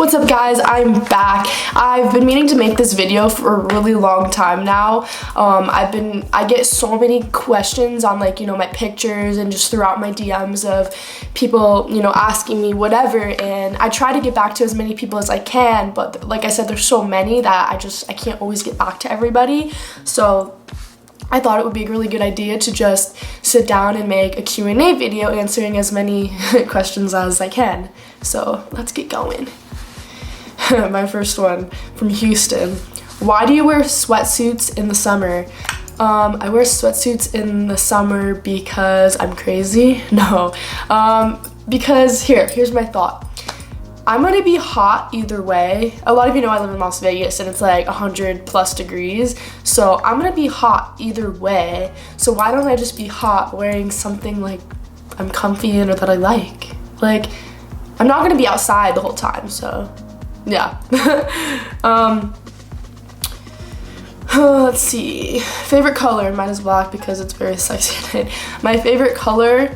What's up guys, I'm back. I've been meaning to make this video for a really long time now. I get so many questions on my pictures and just throughout my DMs of people, asking me whatever, and I try to get back to as many people as I can, but like I said, there's so many that I can't always get back to everybody. So I thought it would be a really good idea to just sit down and make a Q&A video answering as many questions as I can. So let's get going. My first one from Houston. Why do you wear sweatsuits in the summer? I wear sweatsuits in the summer because I'm crazy. No, because here's my thought. I'm gonna be hot either way. A lot of you know I live in Las Vegas and it's like 100+ degrees. So I'm gonna be hot either way. So why don't I just be hot wearing something like I'm comfy in or that I like? Like, I'm not gonna be outside the whole time, so yeah. Let's see. Favorite color, mine is black because it's very sexy. My favorite color,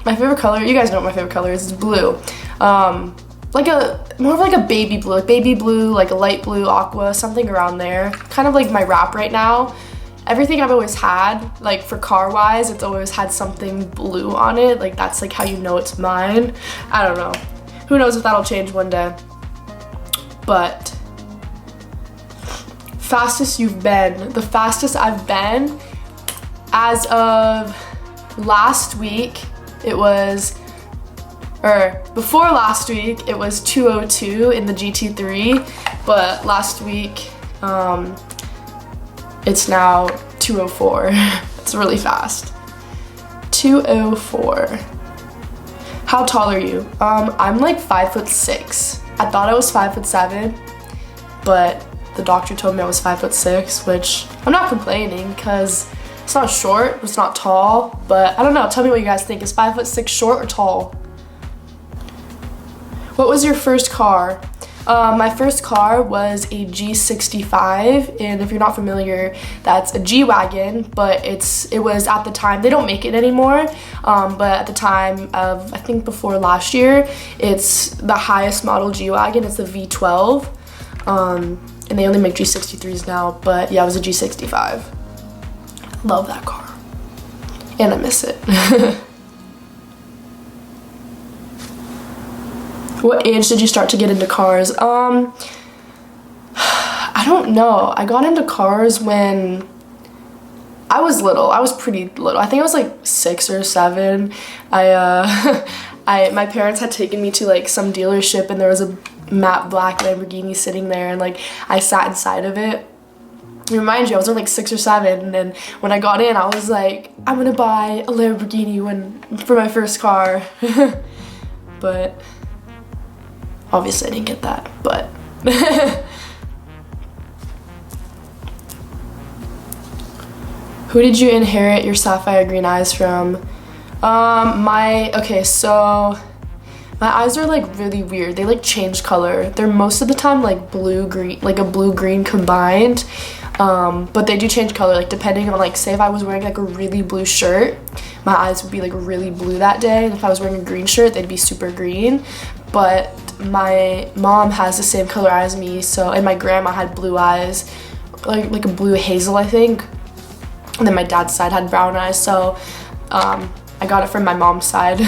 you guys know what my favorite color is, it's blue. More of like a baby blue, like a light blue, aqua, something around there. Kind of like my wrap right now. Everything I've always had, like for car wise, it's always had something blue on it. Like that's like how you know it's mine. I don't know. Who knows if that'll change one day. But fastest you've been. The fastest I've been as of last week, before last week, it was 2:02 in the GT3, but last week, it's now 2:04. It's really fast. 2:04. How tall are you? I'm like 5'6". I thought I was 5'7", but the doctor told me I was 5'6", which I'm not complaining because it's not short, it's not tall, but I don't know. Tell me what you guys think. Is 5'6" short or tall? What was your first car? My first car was a G65, and if you're not familiar, that's a G-Wagon, but it was at the time, they don't make it anymore, but at the time of, I think before last year, it's the highest model G-Wagon, it's the V12, and they only make G63s now, but yeah, it was a G65. Love that car, and I miss it. What age did you start to get into cars? I don't know. I got into cars when I was little. I was pretty little. I think I was like 6 or 7. My parents had taken me to like some dealership and there was a matte black Lamborghini sitting there, and like I sat inside of it. Remind you, I was only like 6 or 7, and then when I got in, I was like, I'm gonna buy a Lamborghini for my first car. But obviously I didn't get that, but who did you inherit your sapphire green eyes from? So my eyes are like really weird. They like change color. They're most of the time like blue-green, like a blue-green combined, but they do change color, like depending on, like, say if I was wearing like a really blue shirt, my eyes would be like really blue that day, and if I was wearing a green shirt, they'd be super green. But my mom has the same color eyes as me, and my grandma had blue eyes, like a blue hazel, I think. And then my dad's side had brown eyes, so I got it from my mom's side.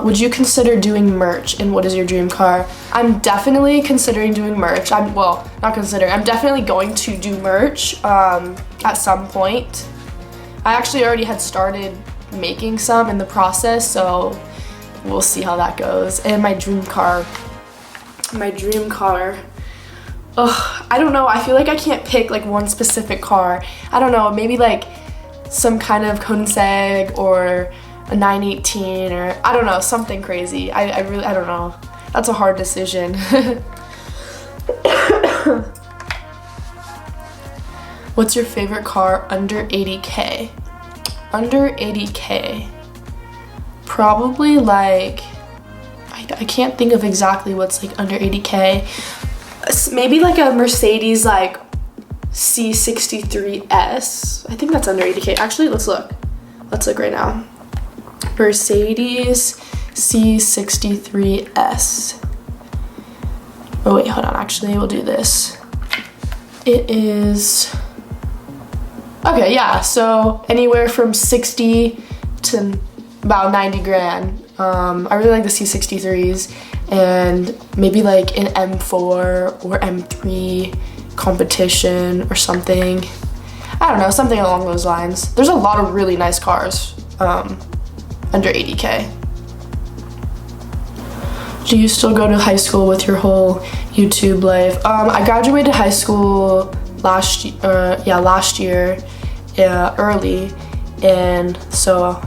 Would you consider doing merch, and what is your dream car? I'm definitely considering doing merch. I'm definitely going to do merch at some point. I actually already had started making some in the process, so we'll see how that goes. And my dream car, I don't know, I feel like I can't pick like one specific car. I don't know, maybe like some kind of Koenigsegg or a 918, or I don't know, something crazy. I don't know. That's a hard decision. What's your favorite car under 80K? Under 80K. Probably like, I can't think of exactly what's like under 80K. Maybe like a Mercedes like C63S. I think that's under 80K. Actually, let's look right now. Mercedes C63S. Oh wait, hold on, actually we'll do this. It is, okay, yeah, so anywhere from 60 to about 90 grand. I really like the C63s, and maybe like an M4 or M3 competition or something. I don't know, something along those lines. There's a lot of really nice cars under 80K. Do you still go to high school with your whole YouTube life? I graduated high school last year, early, and so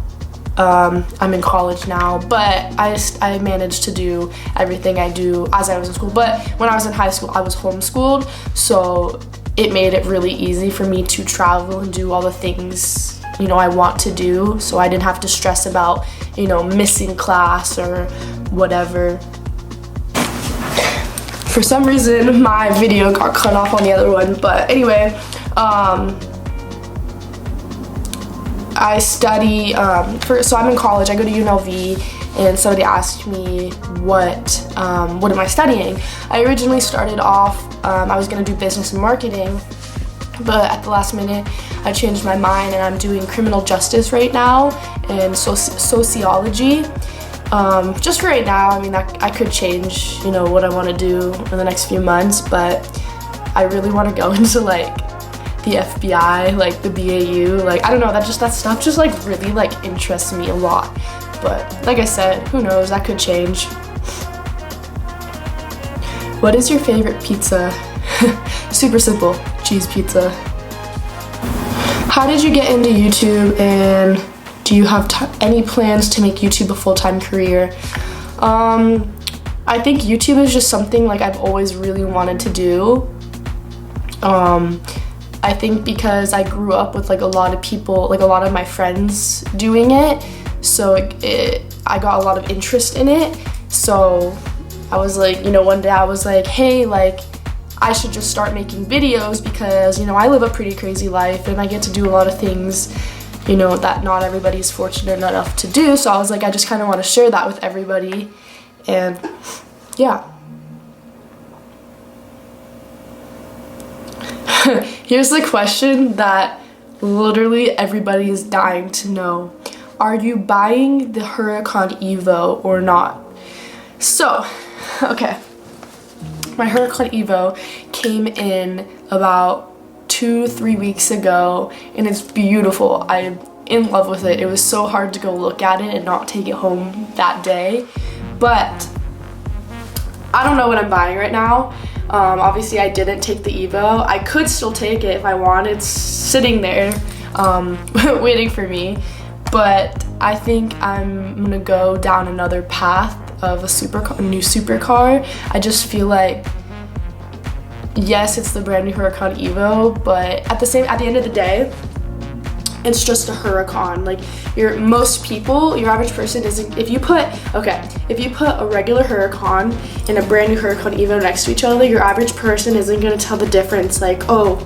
I'm in college now, but I managed to do everything I do as I was in school. But when I was in high school, I was homeschooled, so it made it really easy for me to travel and do all the things, you know, I want to do, so I didn't have to stress about, you know, missing class or whatever. For some reason, my video got cut off on the other one, but anyway, I study, so I'm in college, I go to UNLV, and somebody asked me what am I studying? I originally started off, I was gonna do business and marketing, but at the last minute, I changed my mind and I'm doing criminal justice right now and sociology. Just for right now, I mean, I could change, you know, what I wanna do in the next few months, but I really wanna go into like the FBI, like the BAU, like I don't know, that stuff just like really like interests me a lot. But like I said, who knows, that could change. What is your favorite pizza? Super simple, cheese pizza. How did you get into YouTube, and do you have any plans to make YouTube a full-time career? I think YouTube is just something like I've always really wanted to do. I think because I grew up with like a lot of people, like a lot of my friends doing it, so I got a lot of interest in it. So I was like, you know, one day I was like, hey, like I should just start making videos because, you know, I live a pretty crazy life and I get to do a lot of things, you know, that not everybody's fortunate enough to do. So I was like, I just kind of want to share that with everybody, and yeah. Here's the question that literally everybody is dying to know. Are you buying the Huracan Evo or not? So, okay. My Huracan Evo came in about 2-3 weeks ago, and it's beautiful. I'm in love with it. It was so hard to go look at it and not take it home that day. But I don't know what I'm buying right now. Obviously I didn't take the Evo. I could still take it if I wanted. It's sitting there waiting for me, but I think I'm gonna go down another path of a new supercar. I just feel like, yes, it's the brand new Huracan Evo, but at the end of the day, it's just a Huracan. Like most people, your average person isn't, if you put a regular Huracan and a brand new Huracan Evo next to each other, your average person isn't gonna tell the difference, like, oh,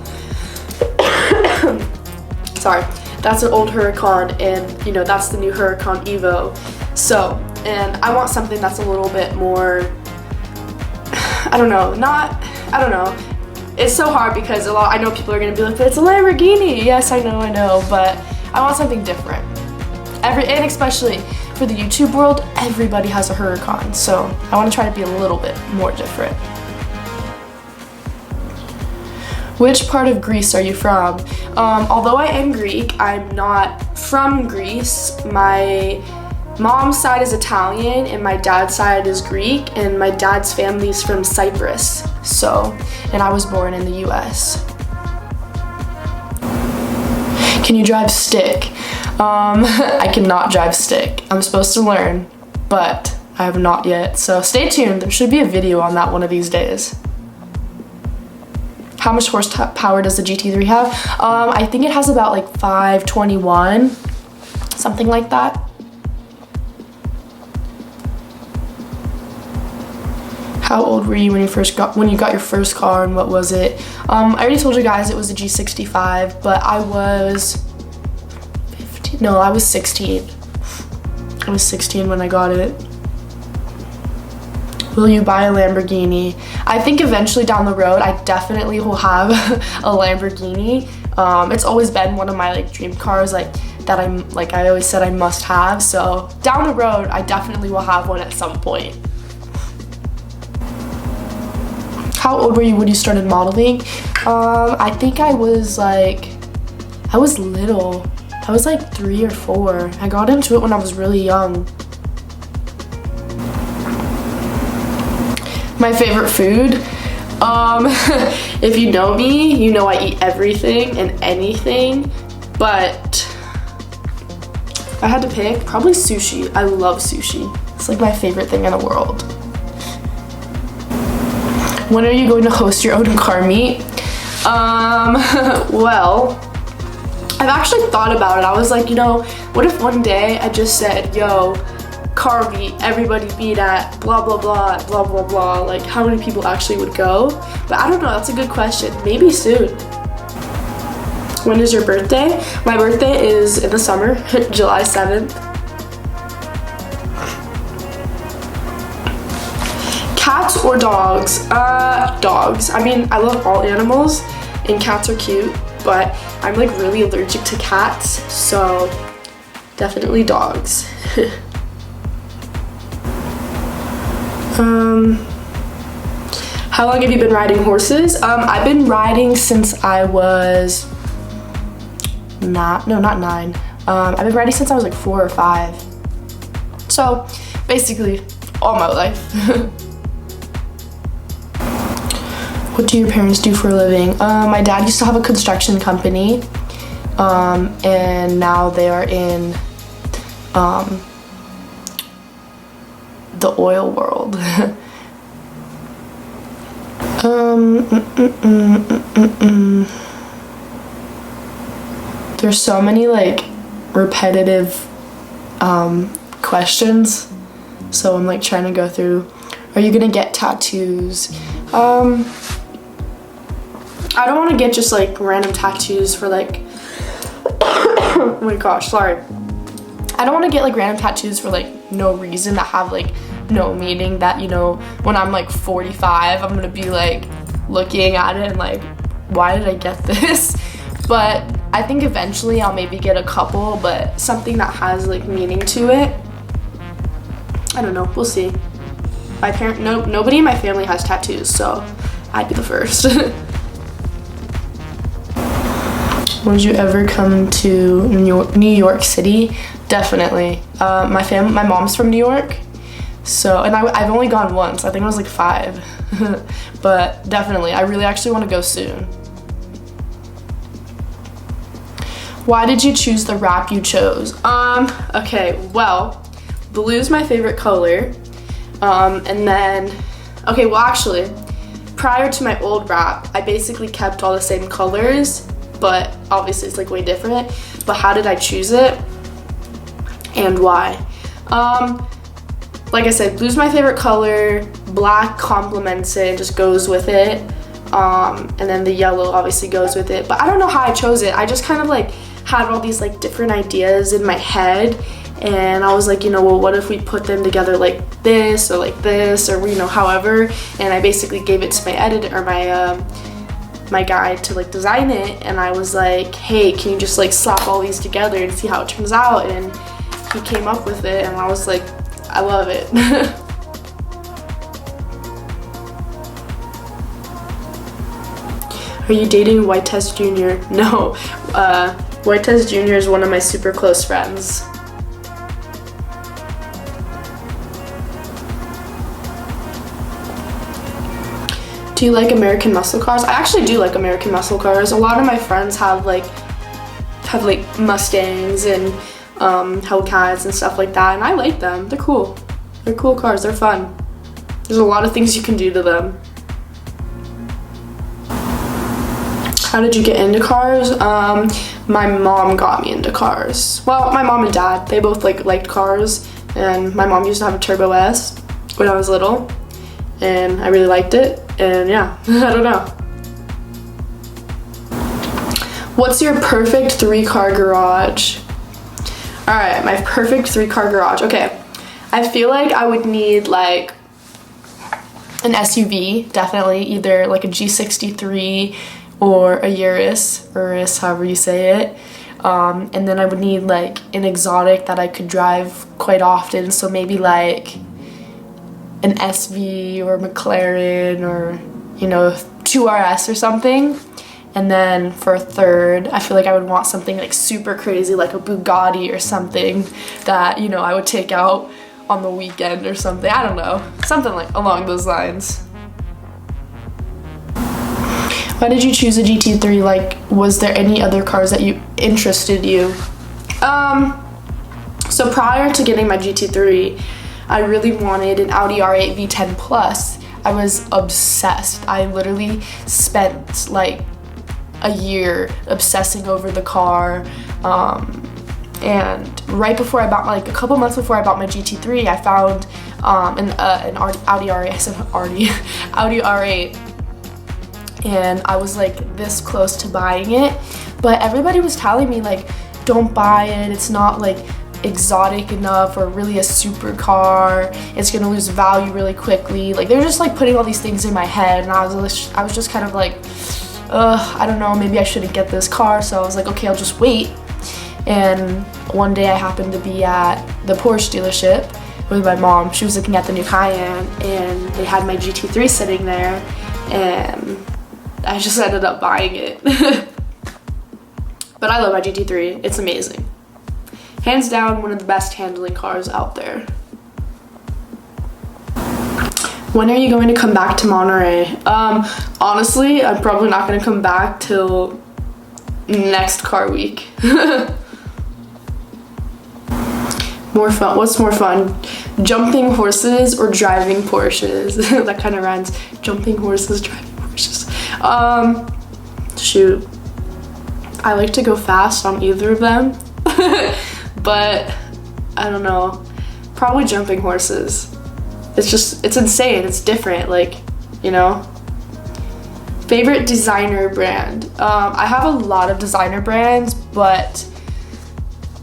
sorry, that's an old Huracan and, you know, that's the new Huracan Evo. So, and I want something that's a little bit more, I don't know. It's so hard because I know people are gonna be like, but it's a Lamborghini. Yes, I know, but I want something different. And especially for the YouTube world, everybody has a Huracan, so I want to try to be a little bit more different. Which part of Greece are you from? Although I am Greek, I'm not from Greece. My mom's side is Italian and my dad's side is Greek, and my dad's family is from Cyprus. So, and I was born in the US. Can you drive stick? I cannot drive stick. I'm supposed to learn, but I have not yet. So stay tuned. There should be a video on that one of these days. How much horsepower does the GT3 have? I think it has about like 521, something like that. How old were you when you got your first car, and what was it? I already told you guys it was a G65, but I was 15. No, I was 16. I was 16 when I got it. Will you buy a Lamborghini? I think eventually down the road, I definitely will have a Lamborghini. It's always been one of my like dream cars, like that I always said I must have. So down the road, I definitely will have one at some point. How old were you when you started modeling? I think I was little. I was like 3 or 4. I got into it when I was really young. My favorite food? If you know me, you know I eat everything and anything, but if I had to pick, probably sushi. I love sushi. It's like my favorite thing in the world. When are you going to host your own car meet? Well, I've actually thought about it. I was like, you know, what if one day I just said, yo, car meet, everybody meet at blah, blah, blah, blah, blah, blah. Like, how many people actually would go? But I don't know, that's a good question. Maybe soon. When is your birthday? My birthday is in the summer, July 7th. Cats or dogs? Dogs. I mean, I love all animals, and cats are cute, but I'm like really allergic to cats, so definitely dogs. How long have you been riding horses? I've been riding since I was not 9. I've been riding since I was like 4 or 5. So basically all my life. What do your parents do for a living? My dad used to have a construction company, and now they are in the oil world. There's so many like repetitive questions, so I'm like trying to go through. Are you gonna get tattoos? I don't want to get just like random tattoos for like oh my gosh, sorry. I don't want to get like random tattoos for like no reason, that have like no meaning, that, you know, when I'm like 45 I'm gonna be like looking at it and like, why did I get this? But I think eventually I'll maybe get a couple, but something that has like meaning to it. I don't know, we'll see. Nobody in my family has tattoos, so I'd be the first. Would you ever come to New York City? Definitely. My mom's from New York, so, and I've only gone once. I think I was like 5, but definitely. I really actually want to go soon. Why did you choose the wrap you chose? Okay, well, blue's my favorite color, and then, okay, well actually, prior to my old wrap, I basically kept all the same colors, but obviously it's like way different. But how did I choose it and why? Like I said, blue's my favorite color, black complements it and just goes with it, and then the yellow obviously goes with it. But I don't know how I chose it. I just kind of like had all these like different ideas in my head, and I was like, you know, well, what if we put them together like this or you know, however. And I basically gave it to my editor, or my guy, to like design it, and I was like, hey, can you just like slap all these together and see how it turns out? And he came up with it, and I was like, I love it. Are you dating White Test Jr.? No, White Test Jr. is one of my super close friends. Do you like American muscle cars? I actually do like American muscle cars. A lot of my friends have like Mustangs and Hellcats and stuff like that, and I like them. They're cool. They're cool cars. They're fun. There's a lot of things you can do to them. How did you get into cars? My mom got me into cars. Well, my mom and dad, they both liked cars, and my mom used to have a Turbo S when I was little, and I really liked it. And yeah, I don't know. What's your perfect 3-car garage? All right, my perfect 3-car garage. Okay, I feel like I would need like an SUV, definitely, either like a G63 or a Urus, however you say it. And then I would need like an exotic that I could drive quite often, so maybe like an SV or McLaren or, you know, 2RS or something. And then for a third, I feel like I would want something like super crazy, like a Bugatti or something that, you know, I would take out on the weekend or something. I don't know, something like along those lines. Why did you choose a GT3? Like, was there any other cars that interested you? So prior to getting my GT3, I really wanted an Audi R8 V10 Plus. I was obsessed. I literally spent like a year obsessing over the car. And right before I bought, like a couple months before I bought my GT3, I found an Audi R8. I said Audi R8. And I was like this close to buying it, but everybody was telling me like, don't buy it, it's not like exotic enough or really a supercar, it's gonna lose value really quickly. Like they're just like putting all these things in my head, and I was just kind of like, I don't know, maybe I shouldn't get this car. So I was like, okay, I'll just wait. And one day I happened to be at the Porsche dealership with my mom. She was looking at the new Cayenne, and they had my GT3 sitting there, and I just ended up buying it. But I love my GT3, it's amazing. Hands down, one of the best handling cars out there. When are you going to come back to Monterey? Honestly, I'm probably not gonna come back till next car week. More fun, what's more fun? Jumping horses or driving Porsches? That kind of rhymes. Jumping horses, driving Porsches. Shoot. I like to go fast on either of them. But I don't know. Probably jumping horses. It's insane. It's different, like, you know. Favorite designer brand? I have a lot of designer brands, but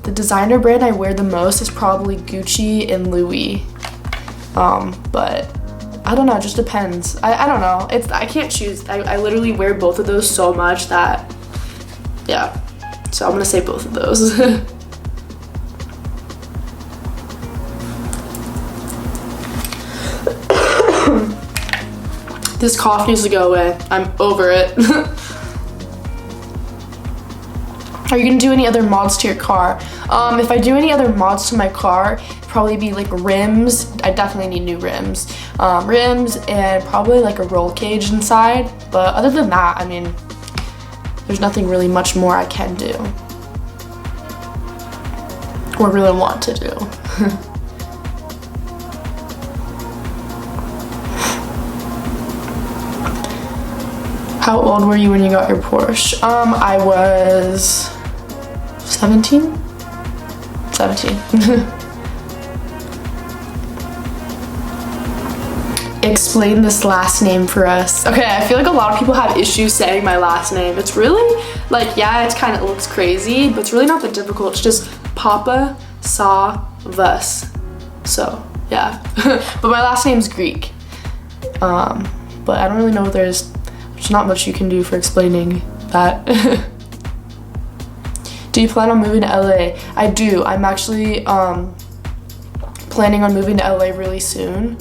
the designer brand I wear the most is probably Gucci and Louis. But I don't know, it just depends. I don't know. I can't choose. I literally wear both of those so much that, yeah. So I'm gonna say both of those. This cough needs to go away. I'm over it. Are you gonna do any other mods to your car? If I do any other mods to my car, probably be like rims. I definitely need new rims. Rims and probably like a roll cage inside. But other than that, I mean, there's nothing really much more I can do. Or really want to do. How old were you when you got your Porsche? I was 17? 17. Explain this last name for us. Okay, I feel like a lot of people have issues saying my last name. It's really, like, yeah, it's kind of looks crazy, but it's really not that difficult. It's just Papasavvas. So, yeah. But my last name's Greek. But I don't really know if there's not much you can do for explaining that. Do you plan on moving to LA? I do. I'm actually planning on moving to LA really soon.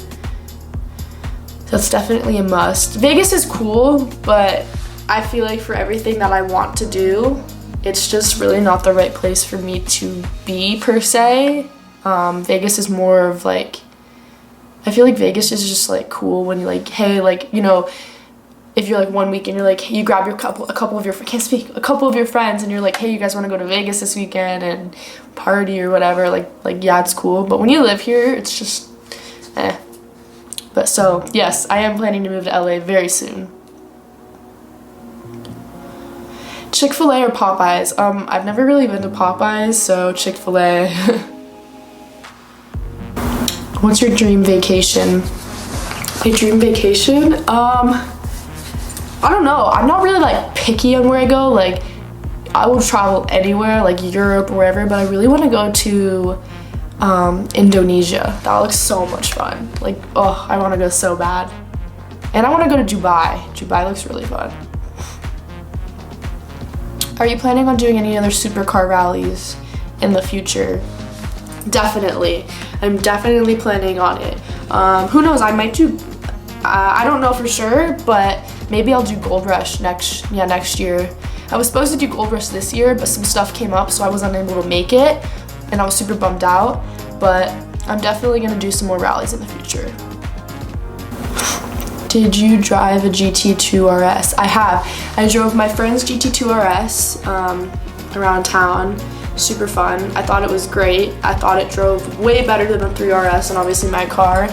That's definitely a must. Vegas is cool, but I feel like for everything that I want to do, it's just really not the right place for me to be per se. Vegas is more of like, I feel like Vegas is just like cool when you're like, hey, like, you know, if you're like 1 week and you're like, you grab your a couple of your friends and you're like, hey, you guys want to go to Vegas this weekend and party or whatever, like yeah, it's cool. But when you live here, it's just eh. But so yes, I am planning to move to LA very soon. Chick-fil-A or Popeyes? I've never really been to Popeyes, so Chick-fil-A. What's your dream vacation? My dream vacation? I don't know. I'm not really like picky on where I go. Like, I will travel anywhere, like Europe or wherever, but I really want to go to Indonesia. That looks so much fun. Like, oh, I want to go so bad. And I want to go to Dubai. Dubai looks really fun. Are you planning on doing any other supercar rallies in the future? Definitely. I'm definitely planning on it. Who knows, I might do, I don't know for sure, but maybe I'll do Gold Rush next year. I was supposed to do Gold Rush this year, but some stuff came up, so I was unable to make it, and I was super bummed out, but I'm definitely gonna do some more rallies in the future. Did you drive a GT2 RS? I have. I drove my friend's GT2 RS around town. Super fun. I thought it was great. I thought it drove way better than the 3RS and obviously my car.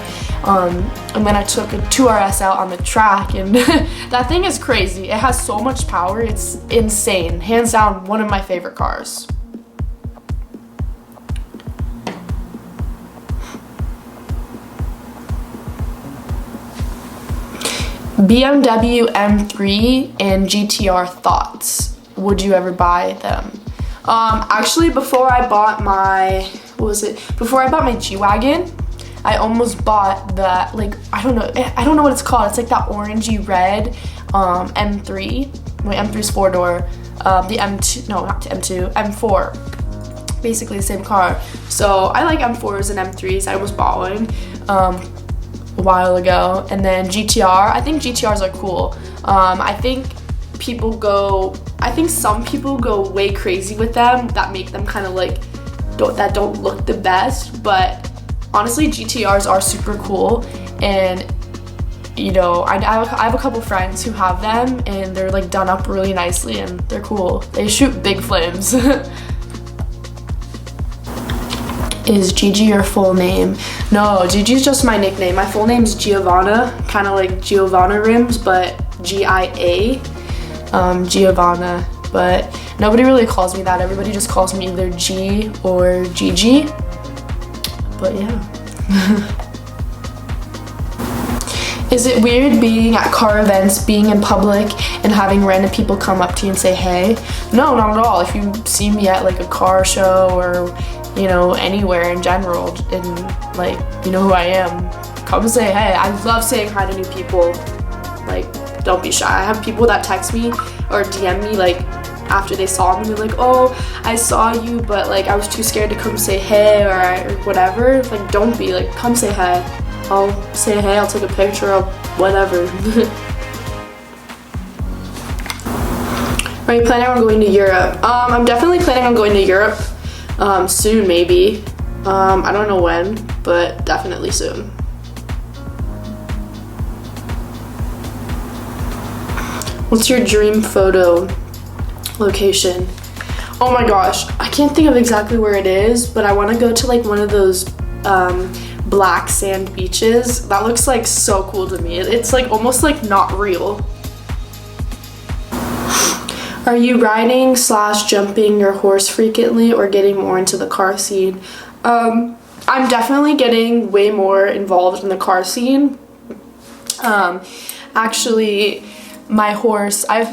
And then I took a 2RS out on the track, and that thing is crazy. It has so much power. It's insane. Hands down, one of my favorite cars. BMW M3 and GTR thoughts. Would you ever buy them? Actually, before I bought my, before I bought my G-Wagon, I almost bought that, like, I don't know what it's called. It's like that orangey red M3. My M3's 4-door. The M2, no, not M2, M4. Basically the same car. So I like M4s and M3s. I almost bought one a while ago. And then GTR, I think GTRs are cool. I think some people go way crazy with them that make them kind of like, don't look the best, but honestly GTRs are super cool. And you know, I have a couple friends who have them, and they're like done up really nicely and they're cool. They shoot big flames. Is Gigi your full name? No, Gigi's just my nickname. My full name's Giovanna, kind of like Giovanna Rims, but G-I-A, Giovanna. But nobody really calls me that. Everybody just calls me either G or Gigi. But yeah. Is it weird being at car events, being in public, and having random people come up to you and say hey? No, not at all. If you see me at like a car show or, you know, anywhere in general, and like, you know who I am, come say hey. I love saying hi to new people. Like, don't be shy. I have people that text me or DM me like after they saw me, they're like, oh, I saw you, but like I was too scared to come say hey or whatever. Like, don't be, like, come say hey. I'll say hey, I'll take a picture, or whatever. Are you planning on going to Europe? I'm definitely planning on going to Europe soon, maybe. I don't know when, but definitely soon. What's your dream photo location? Oh my gosh, I can't think of exactly where it is, but I want to go to like one of those black sand beaches. That looks like so cool to me. It's like almost like not real. Are you riding / jumping your horse frequently or getting more into the car scene? I'm definitely getting way more involved in the car scene. Actually, my horse, I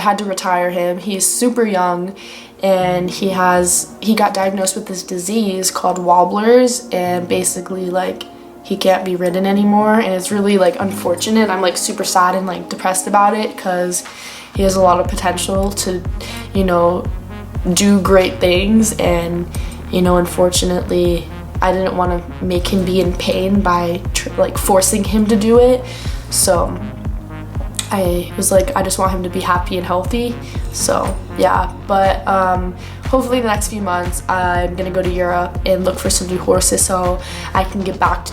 had to retire him. He's super young, and he got diagnosed with this disease called wobblers, and basically like he can't be ridden anymore, and it's really like unfortunate. I'm like super sad and like depressed about it because he has a lot of potential to, you know, do great things, and you know, unfortunately I didn't want to make him be in pain by like forcing him to do it. So I was like, I just want him to be happy and healthy. So yeah, but hopefully the next few months I'm gonna go to Europe and look for some new horses so I can get back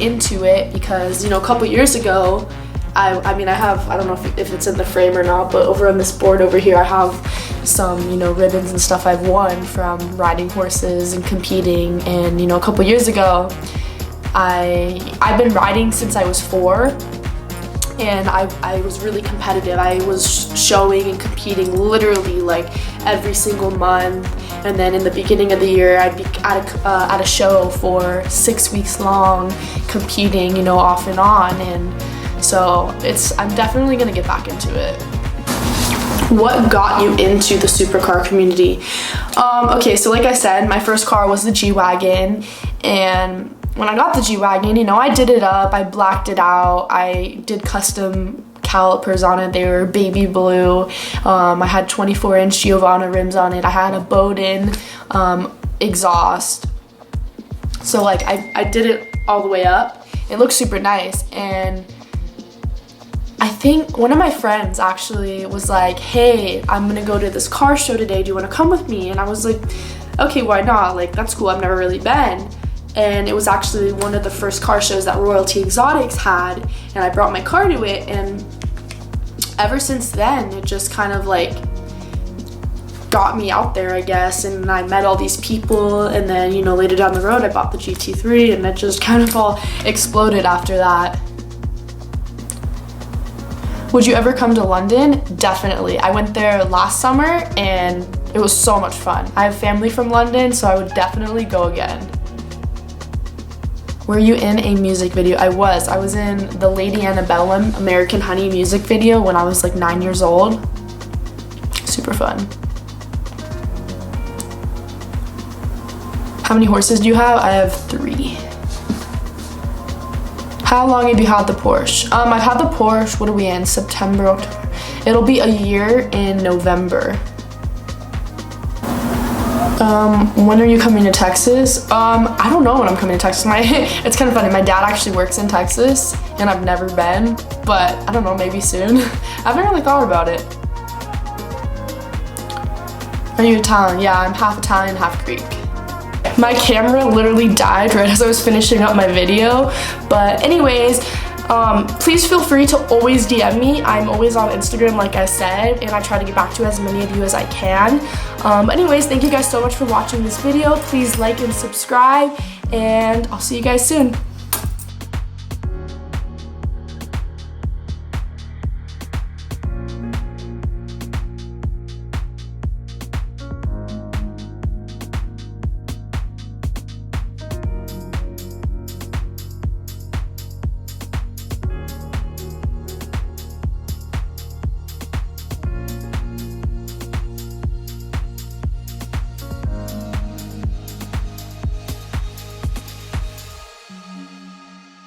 into it, because you know, a couple years ago I have, I don't know if it's in the frame or not, but over on this board over here I have some, you know, ribbons and stuff I've won from riding horses and competing. And you know, a couple years ago I've been riding since I was 4. And I was really competitive. I was showing and competing literally like every single month. And then in the beginning of the year, I'd be at a show for 6 weeks long, competing, you know, off and on. And so I'm definitely gonna get back into it. What got you into the supercar community? Okay, so like I said, my first car was the G-Wagon, and when I got the G-Wagon, you know, I did it up, I blacked it out, I did custom calipers on it. They were baby blue. I had 24-inch Giovanna rims on it. I had a Bowden exhaust. So like I did it all the way up. It looked super nice, and I think one of my friends actually was like, hey, I'm gonna go to this car show today, do you want to come with me? And I was like, okay, why not? Like, that's cool, I've never really been. And it was actually one of the first car shows that Royalty Exotics had, and I brought my car to it, and ever since then it just kind of like got me out there, I guess, and I met all these people, and then, you know, later down the road I bought the GT3, and it just kind of all exploded after that. Would you ever come to London? Definitely. I went there last summer and it was so much fun. I have family from London, so I would definitely go again. Were you in a music video? I was in the Lady Antebellum American Honey music video when I was like 9 years old. Super fun. How many horses do you have? I have 3. How long have you had the Porsche? I've had the Porsche, what are we in? September, October. It'll be a year in November. When are you coming to Texas? I don't know when I'm coming to Texas. It's kind of funny. My dad actually works in Texas, and I've never been, but I don't know, maybe soon. I've never really thought about it. Are you Italian? Yeah, I'm half Italian, half Greek. My camera literally died right as I was finishing up my video, but anyways, please feel free to always DM me. I'm always on Instagram, like I said, and I try to get back to as many of you as I can. But anyways, thank you guys so much for watching this video. Please like and subscribe, and I'll see you guys soon.